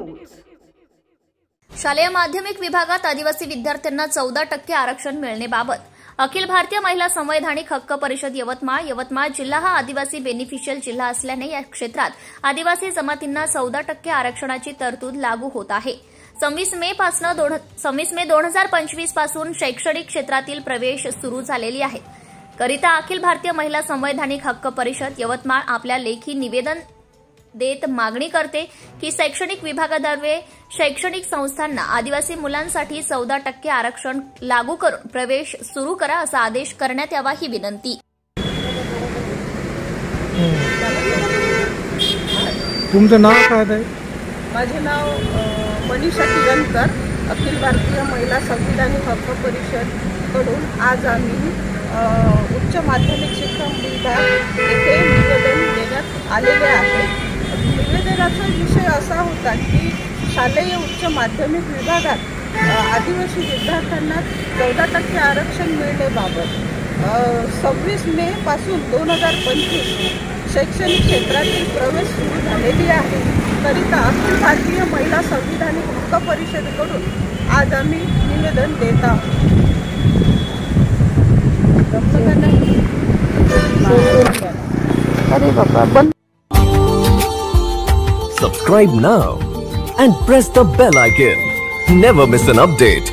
News. शालेय माध्यमिक विभागात आदिवासी विद्यार्थ्यांना 14% आरक्षण मिळण्याबाबत अखिल भारतीय महिला संवैधानिक हक्क परिषद यवतमाळ जिल्हा हा आदिवासी बेनिफिशियल जिल्हा असल्याने या क्षेत्रात आदिवासी जमातींना 14% आरक्षणाची तरतूद लागू होत आहे। 26 मे 2025 पासून शैक्षणिक क्षेत्रातील प्रवेश सुरू झालेली आहे। करिता अखिल भारतीय महिला संवैधानिक हक्क परिषद यवतमाळ आपल्या लेखी निवेदन देत मागणी करते की शैक्षणिक विभागाद्वारे शैक्षणिक संस्थांना आदिवासी मुलांसाठी 14% आरक्षण लागू करून प्रवेश सुरू करा असा आदेश करण्यात यावा ही विनंती। तुमचं नाव काय आहे? माझे नाव मनीषा किरणकर। अखिल भारतीय महिला संवैधानिक हक्क परिषद कडून आज आम्ही उच्च माध्यमिक शिक्षण विभाग येथे निवेदन देण्यात आलेले आहे। निवेदनाचा विषय असा होता की शालेय उच्च माध्यमिक विभागात आदिवासी विद्यार्थ्यांना 14% आरक्षण मिळण्याबाबत 26 मे पासून 2025 शैक्षणिक क्षेत्रातील प्रवेश सुरू झालेली आहे। करिता अखिल भारतीय महिला संवैधानिक हक्क परिषदेकडून आज आम्ही निवेदन देत आहोत। Subscribe now and press the bell icon. Never miss an update.